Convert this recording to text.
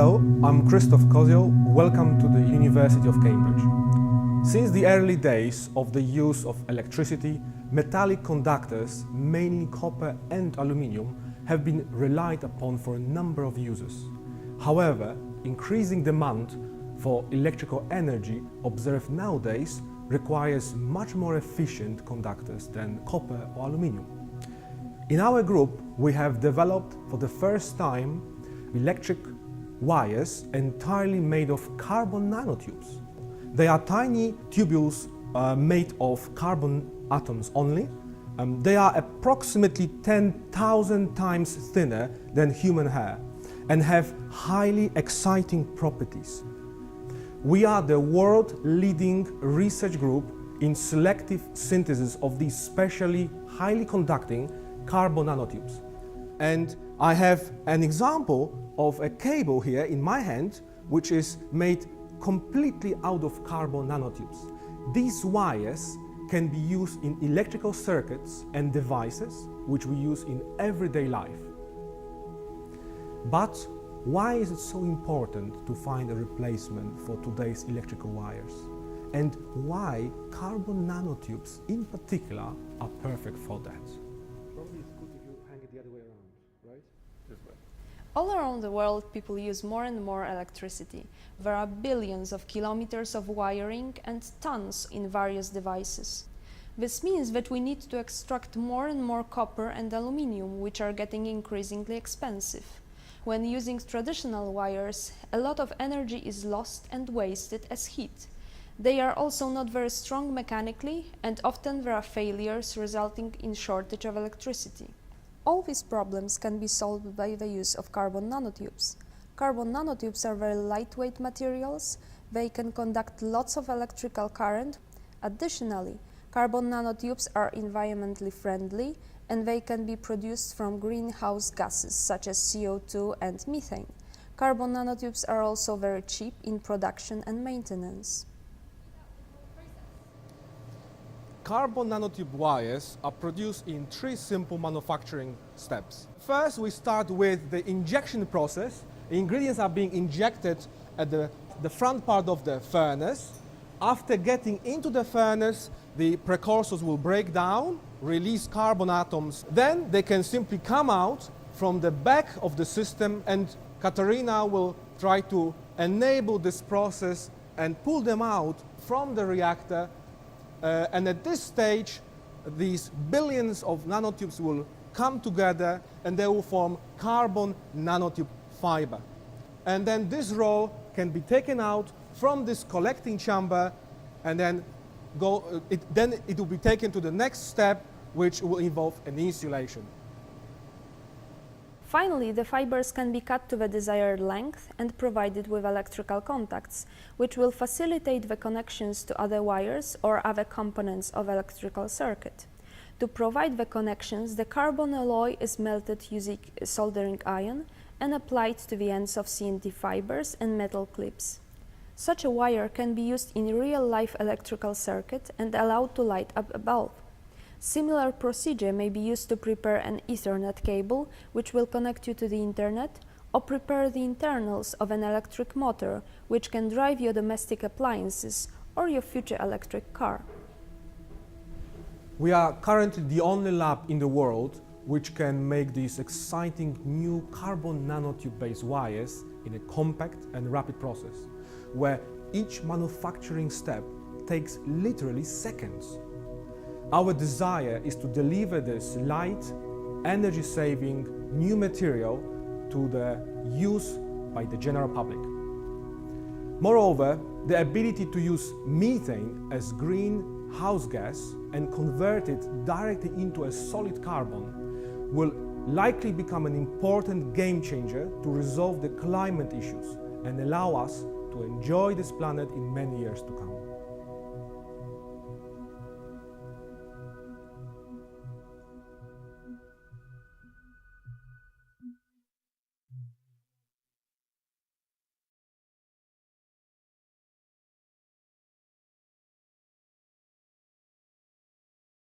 Hello, I'm Christoph Kozioł. Welcome to the University of Cambridge. Since the early days of the use of electricity, metallic conductors, mainly copper and aluminium, have been relied upon for a number of uses. However, increasing demand for electrical energy observed nowadays requires much more efficient conductors than copper or aluminium. In our group, we have developed for the first time electric wires entirely made of carbon nanotubes. They are tiny tubules made of carbon atoms only. They are approximately 10,000 times thinner than human hair and have highly exciting properties. We are the world-leading research group in selective synthesis of these specially highly conducting carbon nanotubes. And I have an example of a cable here in my hand, which is made completely out of carbon nanotubes. These wires can be used in electrical circuits and devices which we use in everyday life. But why is it so important to find a replacement for today's electrical wires? And why carbon nanotubes in particular are perfect for that? Probably it's good if you hang it the other way around, right? This way. All around the world, people use more and more electricity. There are billions of kilometers of wiring and tons in various devices. This means that we need to extract more and more copper and aluminium, which are getting increasingly expensive. When using traditional wires, a lot of energy is lost and wasted as heat. They are also not very strong mechanically, and often there are failures resulting in shortage of electricity. All these problems can be solved by the use of carbon nanotubes. Carbon nanotubes are very lightweight materials. They can conduct lots of electrical current. Additionally, carbon nanotubes are environmentally friendly, and they can be produced from greenhouse gases such as CO2 and methane. Carbon nanotubes are also very cheap in production and maintenance. Carbon nanotube wires are produced in three simple manufacturing steps. First, we start with the injection process. The ingredients are being injected at the front part of the furnace. After getting into the furnace, the precursors will break down, release carbon atoms. Then they can simply come out from the back of the system, and Katarina will try to enable this process and pull them out from the reactor. And at this stage, these billions of nanotubes will come together and they will form carbon nanotube fiber. And then this roll can be taken out from this collecting chamber and then it will be taken to the next step, which will involve an insulation. Finally, the fibers can be cut to the desired length and provided with electrical contacts, which will facilitate the connections to other wires or other components of electrical circuit. To provide the connections, the carbon alloy is melted using a soldering iron and applied to the ends of CNT fibers and metal clips. Such a wire can be used in real-life electrical circuit and allowed to light up a bulb. Similar procedure may be used to prepare an Ethernet cable, which will connect you to the internet, or prepare the internals of an electric motor, which can drive your domestic appliances or your future electric car. We are currently the only lab in the world which can make these exciting new carbon nanotube-based wires in a compact and rapid process, where each manufacturing step takes literally seconds. Our desire is to deliver this light, energy-saving new material to the use by the general public. Moreover, the ability to use methane as greenhouse gas and convert it directly into a solid carbon will likely become an important game changer to resolve the climate issues and allow us to enjoy this planet in many years to come.